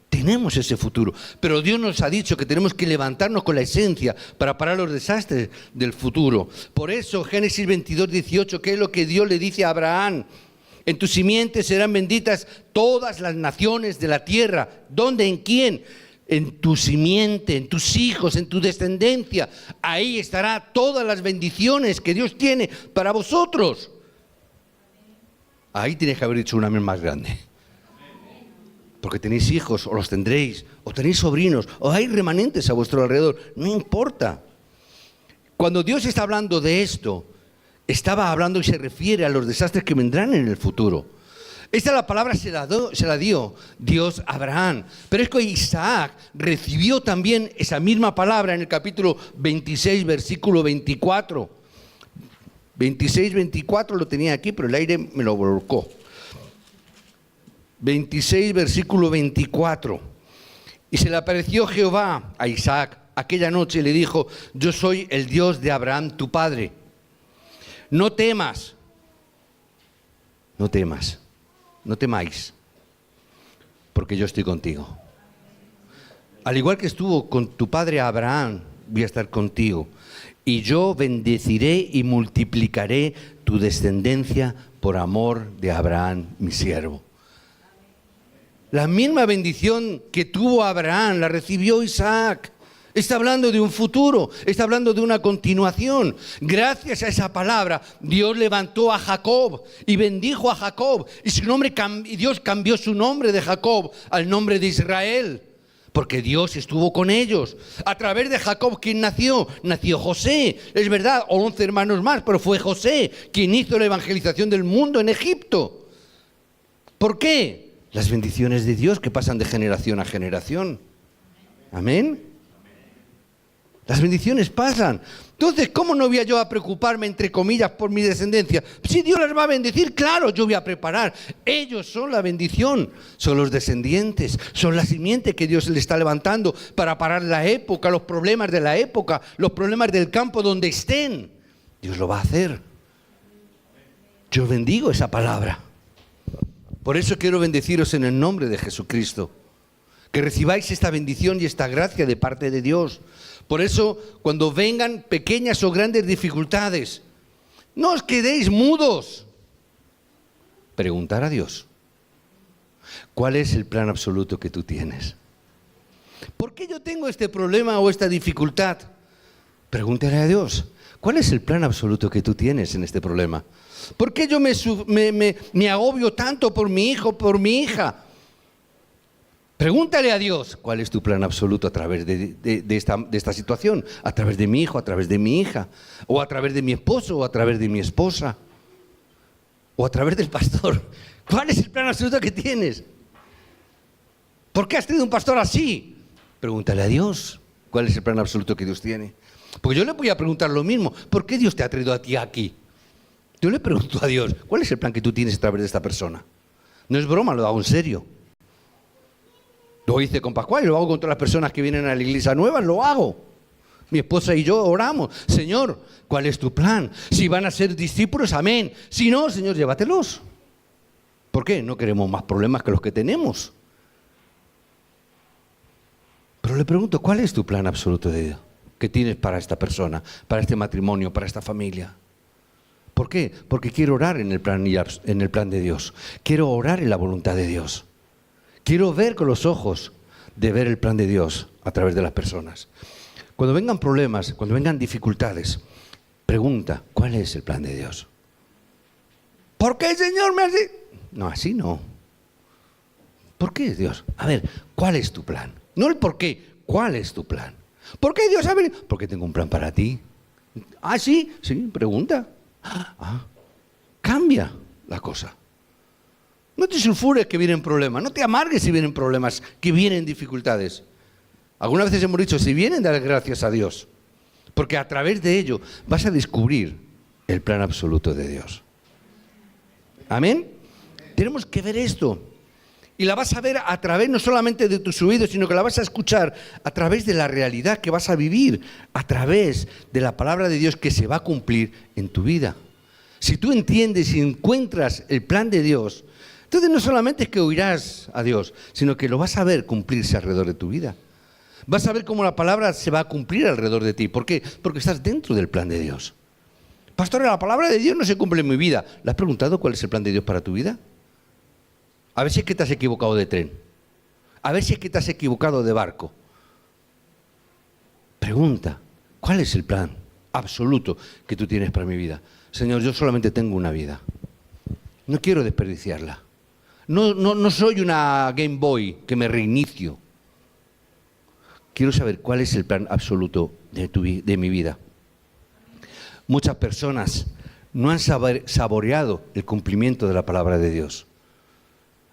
Tenemos ese futuro, pero Dios nos ha dicho que tenemos que levantarnos con la esencia para parar los desastres del futuro. Por eso Génesis 22:18, ¿qué es lo que Dios le dice a Abraham? En tu simiente serán benditas todas las naciones de la tierra. ¿Dónde? ¿En quién? En tu simiente, en tus hijos, en tu descendencia. Ahí estará todas las bendiciones que Dios tiene para vosotros. Ahí tienes que haber dicho un amén más grande. Porque tenéis hijos, o los tendréis, o tenéis sobrinos, o hay remanentes a vuestro alrededor. No importa. Cuando Dios está hablando de esto, estaba hablando y se refiere a los desastres que vendrán en el futuro. Esta la palabra se la dio Dios a Abraham. Pero es que Isaac recibió también esa misma palabra en el capítulo 26, versículo 24. 26, 24 lo tenía aquí, pero el aire me lo volcó. 26, versículo 24. Y se le apareció Jehová a Isaac aquella noche y le dijo: yo soy el Dios de Abraham tu padre. No temas, no temas. No temáis, porque yo estoy contigo. Al igual que estuvo con tu padre Abraham, voy a estar contigo. Y yo bendeciré y multiplicaré tu descendencia por amor de Abraham, mi siervo. La misma bendición que tuvo Abraham la recibió Isaac. Está hablando de un futuro, está hablando de una continuación. Gracias a esa palabra, Dios levantó a Jacob y bendijo a Jacob. Y Dios cambió su nombre de Jacob al nombre de Israel, porque Dios estuvo con ellos. A través de Jacob, ¿quién nació? Nació José. Es verdad, 11 hermanos más, pero fue José quien hizo la evangelización del mundo en Egipto. ¿Por qué? Las bendiciones de Dios que pasan de generación a generación. Amén. Las bendiciones pasan. Entonces, ¿cómo no voy yo a preocuparme, entre comillas, por mi descendencia? Si Dios las va a bendecir, claro, yo voy a preparar. Ellos son la bendición, son los descendientes, son la simiente que Dios le está levantando para parar la época, los problemas de la época, los problemas del campo donde estén. Dios lo va a hacer. Yo bendigo esa palabra. Por eso quiero bendeciros en el nombre de Jesucristo. Que recibáis esta bendición y esta gracia de parte de Dios. Por eso, cuando vengan pequeñas o grandes dificultades, no os quedéis mudos. Preguntar a Dios: ¿cuál es el plan absoluto que tú tienes? ¿Por qué yo tengo este problema o esta dificultad? Pregúntale a Dios: ¿cuál es el plan absoluto que tú tienes en este problema? ¿Por qué yo me agobio tanto por mi hijo, por mi hija? Pregúntale a Dios: ¿cuál es tu plan absoluto a través de esta situación? A través de mi hijo, a través de mi hija, o a través de mi esposo, o a través de mi esposa, o a través del pastor. ¿Cuál es el plan absoluto que tienes? ¿Por qué has tenido un pastor así? Pregúntale a Dios: ¿cuál es el plan absoluto que Dios tiene? Porque yo le voy a preguntar lo mismo: ¿por qué Dios te ha traído a ti aquí? Yo le pregunto a Dios: ¿cuál es el plan que tú tienes a través de esta persona? No es broma, lo hago en serio. Lo hice con Pascual y lo hago con todas las personas que vienen a la iglesia nueva, lo hago. Mi esposa y yo oramos: Señor, ¿cuál es tu plan? Si van a ser discípulos, amén. Si no, Señor, llévatelos. ¿Por qué? No queremos más problemas que los que tenemos. Pero le pregunto: ¿cuál es tu plan absoluto de Dios que tienes para esta persona, para este matrimonio, para esta familia? ¿Por qué? Porque quiero orar en el plan de Dios. Quiero orar en la voluntad de Dios. Quiero ver con los ojos de ver el plan de Dios a través de las personas. Cuando vengan problemas, cuando vengan dificultades, pregunta: ¿cuál es el plan de Dios? ¿Por qué el Señor me hace? No, así no. ¿Por qué Dios? A ver, ¿cuál es tu plan? No el por qué, ¿cuál es tu plan? ¿Por qué Dios ha venido? Porque tengo un plan para ti. Ah, sí, pregunta. Cambia la cosa. No te sulfures que vienen problemas, no te amargues si vienen problemas, que vienen dificultades. Algunas veces hemos dicho: si vienen, dale gracias a Dios, porque a través de ello vas a descubrir el plan absoluto de Dios. ¿Amén? Tenemos que ver esto. Y la vas a ver a través no solamente de tus oídos, sino que la vas a escuchar a través de la realidad que vas a vivir, a través de la palabra de Dios que se va a cumplir en tu vida. Si tú entiendes y encuentras el plan de Dios, entonces no solamente es que oirás a Dios, sino que lo vas a ver cumplirse alrededor de tu vida. Vas a ver cómo la palabra se va a cumplir alrededor de ti. ¿Por qué? Porque estás dentro del plan de Dios. Pastor, la palabra de Dios no se cumple en mi vida. ¿Le has preguntado cuál es el plan de Dios para tu vida? A ver si es que te has equivocado de tren. A ver si es que te has equivocado de barco. Pregunta: ¿cuál es el plan absoluto que tú tienes para mi vida? Señor, yo solamente tengo una vida. No quiero desperdiciarla. No soy una Game Boy que me reinicio. Quiero saber cuál es el plan absoluto de mi vida. Muchas personas no han saboreado el cumplimiento de la palabra de Dios.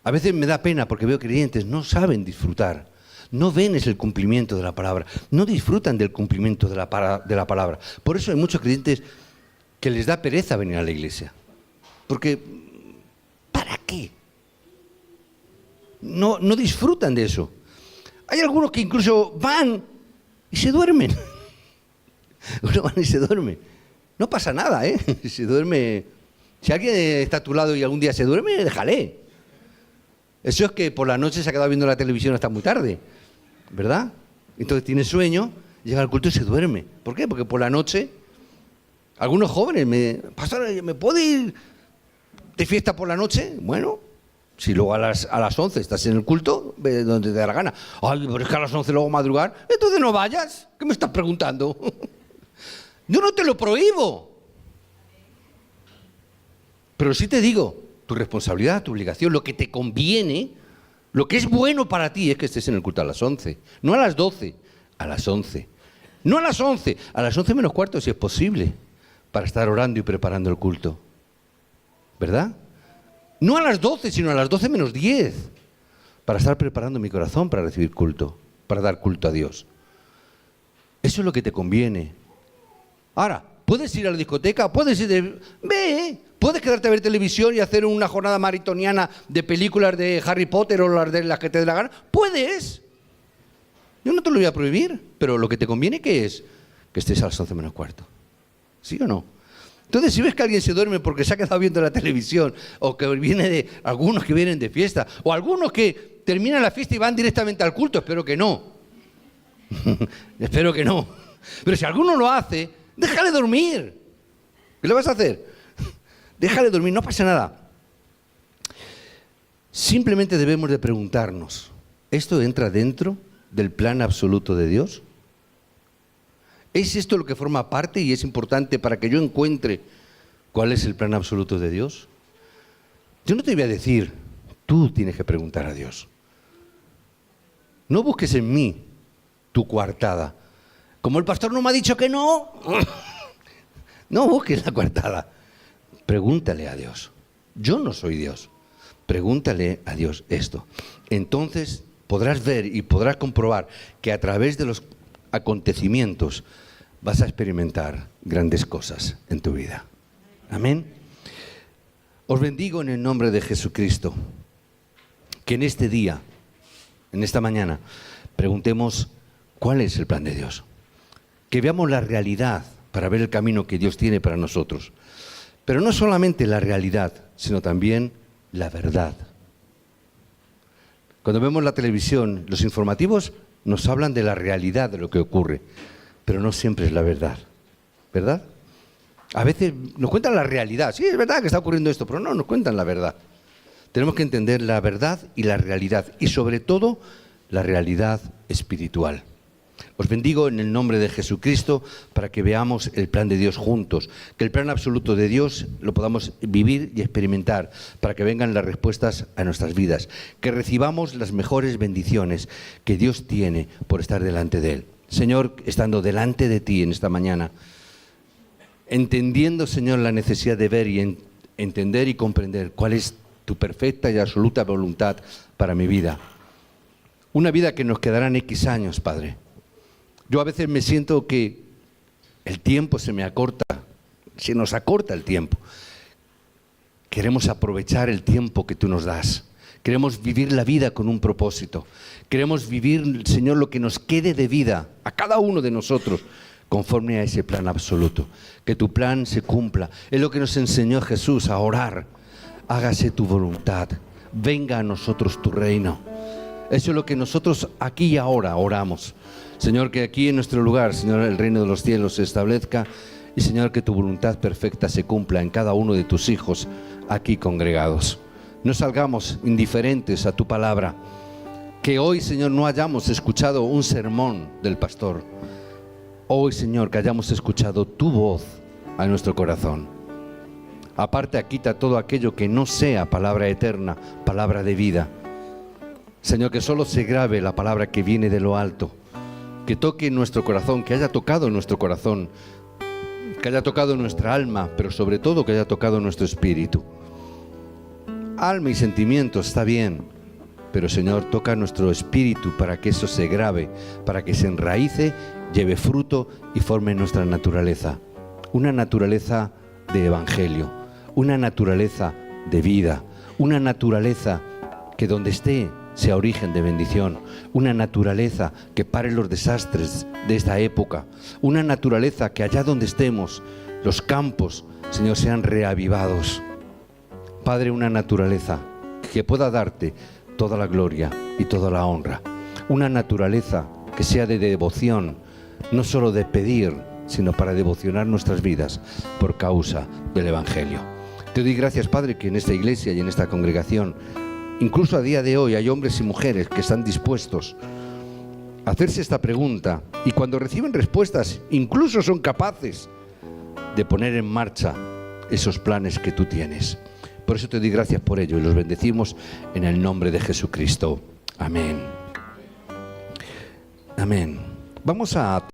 A veces me da pena porque veo creyentes no saben disfrutar, no ven es el cumplimiento de la palabra, no disfrutan del cumplimiento de la palabra. Por eso hay muchos creyentes que les da pereza venir a la iglesia. Porque, ¿para qué? No disfrutan de eso. Hay algunos que incluso van y se duermen. Uno van y se duerme. No pasa nada, ¿eh? Se duerme. Si alguien está a tu lado y algún día se duerme, déjale. Eso es que por la noche se ha quedado viendo la televisión hasta muy tarde, ¿verdad? Entonces tiene sueño, llega al culto y se duerme. ¿Por qué? Porque por la noche, algunos jóvenes Pastor, ¿me puedo ir de fiesta por la noche? Bueno, si luego a las 11 estás en el culto, ve donde te da la gana. Ay, pero es que a las 11 luego madrugar, entonces no vayas. ¿Qué me estás preguntando? Yo no te lo prohíbo. Pero sí te digo, tu responsabilidad, tu obligación, lo que te conviene, lo que es bueno para ti es que estés en el culto a las 11. No a las 12, a las 11. No a las 11, a las 11 menos cuarto si es posible, para estar orando y preparando el culto. ¿Verdad? No a las 12, sino a las 12 menos 10, para estar preparando mi corazón para recibir culto, para dar culto a Dios. Eso es lo que te conviene. Ahora, puedes ir a la discoteca, puedes ir ve, puedes quedarte a ver televisión y hacer una jornada maratoniana de películas de Harry Potter o las que te dé la gana. Puedes. Yo no te lo voy a prohibir, pero lo que te conviene, ¿qué es? Que estés a las 11 menos cuarto. ¿Sí o no? Entonces, si ves que alguien se duerme porque se ha quedado viendo la televisión, o que viene de algunos que vienen de fiesta, o algunos que terminan la fiesta y van directamente al culto, espero que no. Espero que no. Pero si alguno lo hace, déjale dormir. ¿Qué le vas a hacer? Déjale dormir, no pasa nada. Simplemente debemos de preguntarnos, ¿esto entra dentro del plan absoluto de Dios? ¿Es esto lo que forma parte y es importante para que yo encuentre cuál es el plan absoluto de Dios? Yo no te voy a decir, tú tienes que preguntar a Dios. No busques en mí tu coartada. Como el pastor no me ha dicho que no, no busques la coartada. Pregúntale a Dios. Yo no soy Dios. Pregúntale a Dios esto. Entonces podrás ver y podrás comprobar que a través de los acontecimientos vas a experimentar grandes cosas en tu vida. Amén. Os bendigo en el nombre de Jesucristo. Que en este día, en esta mañana, preguntemos cuál es el plan de Dios. Que veamos la realidad para ver el camino que Dios tiene para nosotros. Pero no solamente la realidad, sino también la verdad. Cuando vemos la televisión, los informativos nos hablan de la realidad de lo que ocurre, pero no siempre es la verdad, ¿verdad? A veces nos cuentan la realidad, sí, es verdad que está ocurriendo esto, pero no nos cuentan la verdad. Tenemos que entender la verdad y la realidad, y sobre todo la realidad espiritual. Os bendigo en el nombre de Jesucristo para que veamos el plan de Dios juntos, que el plan absoluto de Dios lo podamos vivir y experimentar, para que vengan las respuestas a nuestras vidas, que recibamos las mejores bendiciones que Dios tiene por estar delante de Él. Señor, estando delante de ti en esta mañana, entendiendo, Señor, la necesidad de ver y entender y comprender cuál es tu perfecta y absoluta voluntad para mi vida. Una vida que nos quedarán X años, Padre. Yo a veces me siento que el tiempo se me acorta, se nos acorta el tiempo. Queremos aprovechar el tiempo que tú nos das. Queremos vivir la vida con un propósito. Queremos vivir, Señor, lo que nos quede de vida a cada uno de nosotros conforme a ese plan absoluto. Que tu plan se cumpla. Es lo que nos enseñó Jesús a orar. Hágase tu voluntad. Venga a nosotros tu reino. Eso es lo que nosotros aquí y ahora oramos. Señor, que aquí en nuestro lugar, Señor, el reino de los cielos se establezca y, Señor, que tu voluntad perfecta se cumpla en cada uno de tus hijos aquí congregados. No salgamos indiferentes a tu palabra. Que hoy, Señor, no hayamos escuchado un sermón del pastor. Hoy, Señor, que hayamos escuchado tu voz a nuestro corazón. Aparta, quita todo aquello que no sea palabra eterna, palabra de vida. Señor, que solo se grabe la palabra que viene de lo alto. Que toque nuestro corazón, que haya tocado nuestro corazón, que haya tocado nuestra alma, pero sobre todo que haya tocado nuestro espíritu. alma y sentimientos, está bien, pero Señor, toca nuestro espíritu para que eso se grave, para que se enraíce, lleve fruto y forme nuestra naturaleza. Una naturaleza de evangelio, una naturaleza de vida, una naturaleza que donde esté sea origen de bendición, una naturaleza que pare los desastres de esta época, una naturaleza que allá donde estemos, los campos, Señor, sean reavivados. Padre, una naturaleza que pueda darte toda la gloria y toda la honra, una naturaleza que sea de devoción, no solo de pedir, sino para devocionar nuestras vidas por causa del Evangelio. Te doy gracias, Padre, que en esta iglesia y en esta congregación, incluso a día de hoy, hay hombres y mujeres que están dispuestos a hacerse esta pregunta y cuando reciben respuestas, incluso son capaces de poner en marcha esos planes que tú tienes. Por eso te doy gracias por ello y los bendecimos en el nombre de Jesucristo. Amén. Amén. Vamos a